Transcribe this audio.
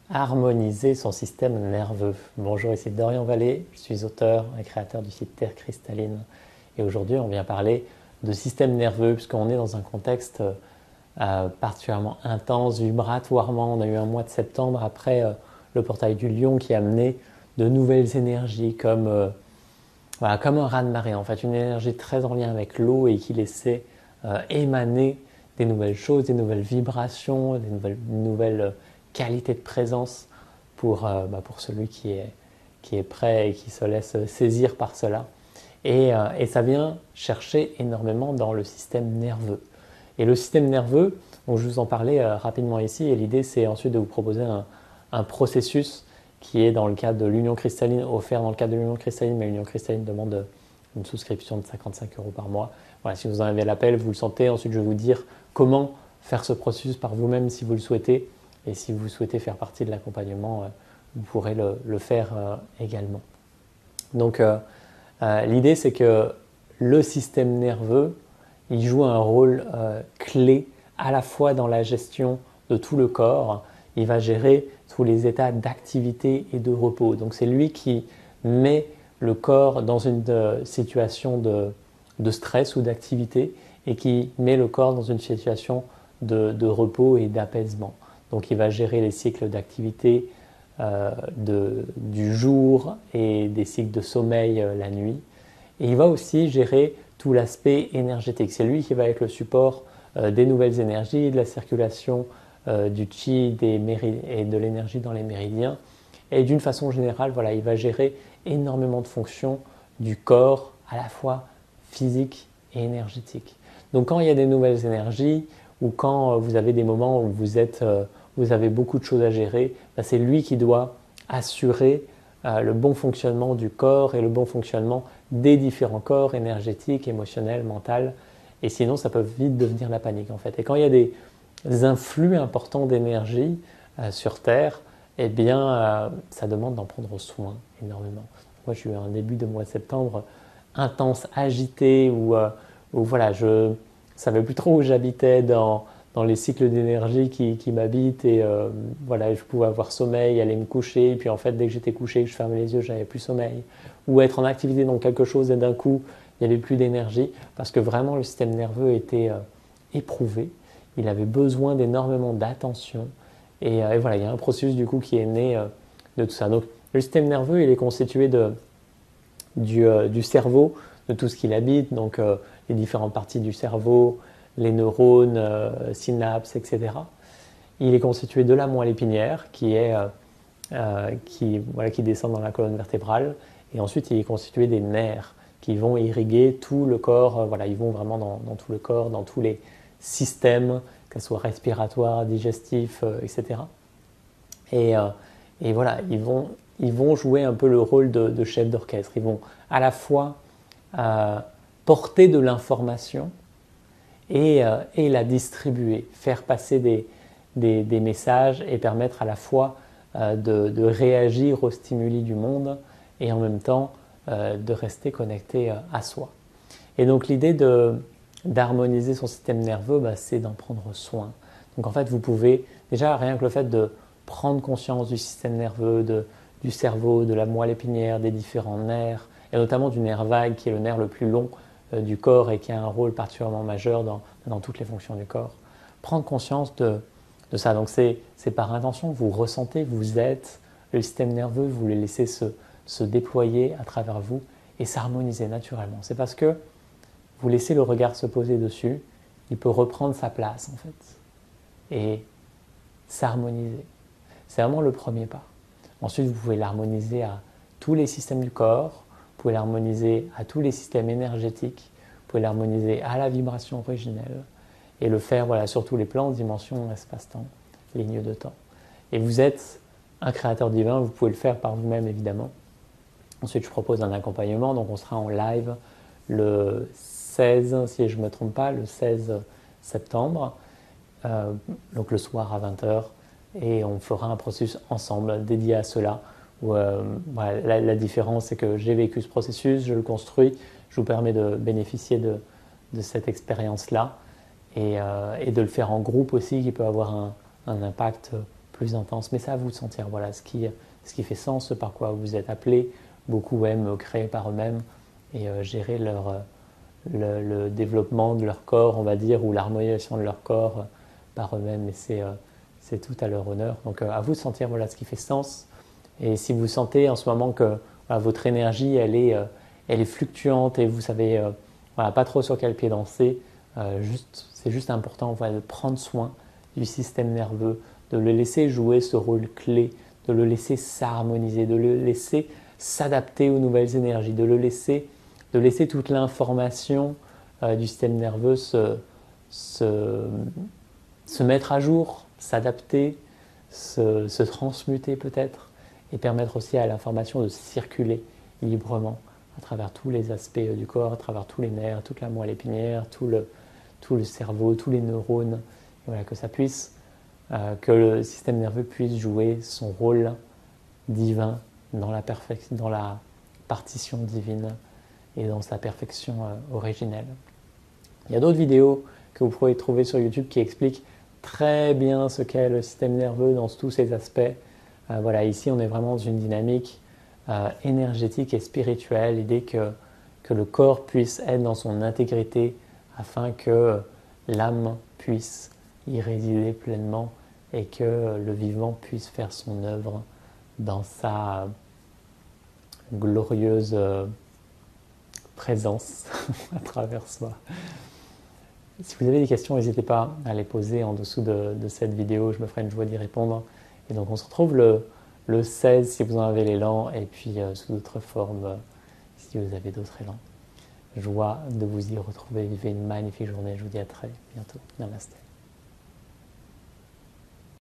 Harmoniser son système nerveux. Bonjour, ici Dorian Vallée, je suis auteur et créateur du site Terre Cristalline. Et aujourd'hui, on vient parler de système nerveux, puisqu'on est dans un contexte particulièrement intense, vibratoirement. On a eu un mois de septembre après le portail du Lion qui a amené de nouvelles énergies, comme un raz-de-marée, en fait, une énergie très en lien avec l'eau et qui laissait émaner des nouvelles choses, des nouvelles vibrations, des nouvelles qualités de présence pour celui qui est prêt et qui se laisse saisir par cela. Et ça vient chercher énormément dans le système nerveux. Et le système nerveux, donc je vous en parlais rapidement ici, et l'idée c'est ensuite de vous proposer un processus qui est dans le cadre de l'Union Cristalline, offert dans le cadre de l'Union Cristalline, mais l'Union Cristalline demande une souscription de 55 € par mois. Voilà, si vous en avez l'appel, vous le sentez. Ensuite, je vais vous dire comment faire ce processus par vous-même si vous le souhaitez. Et si vous souhaitez faire partie de l'accompagnement, vous pourrez le faire également. Donc, l'idée, c'est que le système nerveux, il joue un rôle clé à la fois dans la gestion de tout le corps. Il va gérer tous les états d'activité et de repos. Donc, c'est lui qui met le corps dans une situation de stress ou d'activité et qui met le corps dans une situation de repos et d'apaisement. Donc il va gérer les cycles d'activité du jour et des cycles de sommeil la nuit. Et il va aussi gérer tout l'aspect énergétique. C'est lui qui va être le support des nouvelles énergies, de la circulation du chi et de l'énergie dans les méridiens. Et d'une façon générale, voilà, il va gérer énormément de fonctions du corps, à la fois physique et énergétique. Donc quand il y a des nouvelles énergies ou quand vous avez des moments où vous avez beaucoup de choses à gérer, c'est lui qui doit assurer le bon fonctionnement du corps et le bon fonctionnement des différents corps énergétiques, émotionnels, mentaux. Et sinon, ça peut vite devenir la panique en fait. Et quand il y a des influx importants d'énergie sur Terre, eh bien, ça demande d'en prendre soin énormément. Moi, j'ai eu un début de mois de septembre intense, agité, où voilà, je ne savais plus trop où j'habitais dans les cycles d'énergie qui m'habitent. Et voilà, je pouvais avoir sommeil, aller me coucher. Et puis en fait, dès que j'étais couché, que je fermais les yeux, je n'avais plus sommeil. Ou être en activité dans quelque chose et d'un coup, il n'y avait plus d'énergie. Parce que vraiment, le système nerveux était éprouvé. Il avait besoin d'énormément d'attention. Et voilà, il y a un processus du coup qui est né de tout ça. Donc le système nerveux, il est constitué du cerveau, de tout ce qu'il habite, donc les différentes parties du cerveau, les neurones, synapses, etc. Il est constitué de la moelle épinière qui descend dans la colonne vertébrale. Et ensuite, il est constitué des nerfs qui vont irriguer tout le corps. Voilà, ils vont vraiment dans tout le corps, dans tous les systèmes, que ce soit respiratoire, digestif, etc. Et voilà, ils vont jouer un peu le rôle de chef d'orchestre. Ils vont à la fois porter de l'information et la distribuer, faire passer des messages et permettre à la fois de réagir aux stimuli du monde et en même temps de rester connecté à soi. Et donc l'idée d'harmoniser son système nerveux, c'est d'en prendre soin. Donc en fait, vous pouvez, déjà rien que le fait de prendre conscience du système nerveux, du cerveau, de la moelle épinière, des différents nerfs, et notamment du nerf vague qui est le nerf le plus long du corps et qui a un rôle particulièrement majeur dans toutes les fonctions du corps. Prendre conscience de ça. Donc c'est par intention, vous ressentez, vous êtes, le système nerveux, vous le laissez se déployer à travers vous et s'harmoniser naturellement. C'est parce que vous laissez le regard se poser dessus, il peut reprendre sa place en fait et s'harmoniser. C'est vraiment le premier pas. Ensuite, vous pouvez l'harmoniser à tous les systèmes du corps, vous pouvez l'harmoniser à tous les systèmes énergétiques, vous pouvez l'harmoniser à la vibration originelle et le faire voilà, sur tous les plans, dimension, espace-temps, ligne de temps. Et vous êtes un créateur divin, vous pouvez le faire par vous-même évidemment. Ensuite, je propose un accompagnement, donc on sera en live le 16, si je ne me trompe pas, le 16 septembre, donc le soir à 20 h. Et on fera un processus ensemble dédié à cela. Où, voilà, la différence, c'est que j'ai vécu ce processus, je le construis, je vous permets de bénéficier de cette expérience-là et de le faire en groupe aussi, qui peut avoir un impact plus intense. Mais c'est à vous de sentir voilà, ce qui fait sens, ce par quoi vous êtes appelé. Beaucoup aiment créer par eux-mêmes et gérer le développement de leur corps, on va dire, ou l'harmonisation de leur corps par eux-mêmes. Et c'est tout à leur honneur. Donc à vous de sentir voilà, ce qui fait sens. Et si vous sentez en ce moment que voilà, votre énergie, elle est fluctuante et vous savez voilà, pas trop sur quel pied danser, c'est juste important voilà, de prendre soin du système nerveux, de le laisser jouer ce rôle clé, de le laisser s'harmoniser, de le laisser s'adapter aux nouvelles énergies, de laisser toute l'information du système nerveux se mettre à jour, s'adapter, se transmuter peut-être, et permettre aussi à l'information de circuler librement à travers tous les aspects du corps, à travers tous les nerfs, toute la moelle épinière, tout le cerveau, tous les neurones, et voilà, que le système nerveux puisse jouer son rôle divin dans la partition divine et dans sa perfection originelle. Il y a d'autres vidéos que vous pourrez trouver sur YouTube qui expliquent très bien ce qu'est le système nerveux dans tous ses aspects. Voilà, ici on est vraiment dans une dynamique énergétique et spirituelle, l'idée que le corps puisse être dans son intégrité afin que l'âme puisse y résider pleinement et que le vivant puisse faire son œuvre dans sa glorieuse présence à travers soi. Si vous avez des questions, n'hésitez pas à les poser en dessous de cette vidéo, je me ferai une joie d'y répondre. Et donc on se retrouve le 16 si vous en avez l'élan, et puis sous d'autres formes si vous avez d'autres élans. Joie de vous y retrouver, vivez une magnifique journée, je vous dis à très bientôt. Namasté.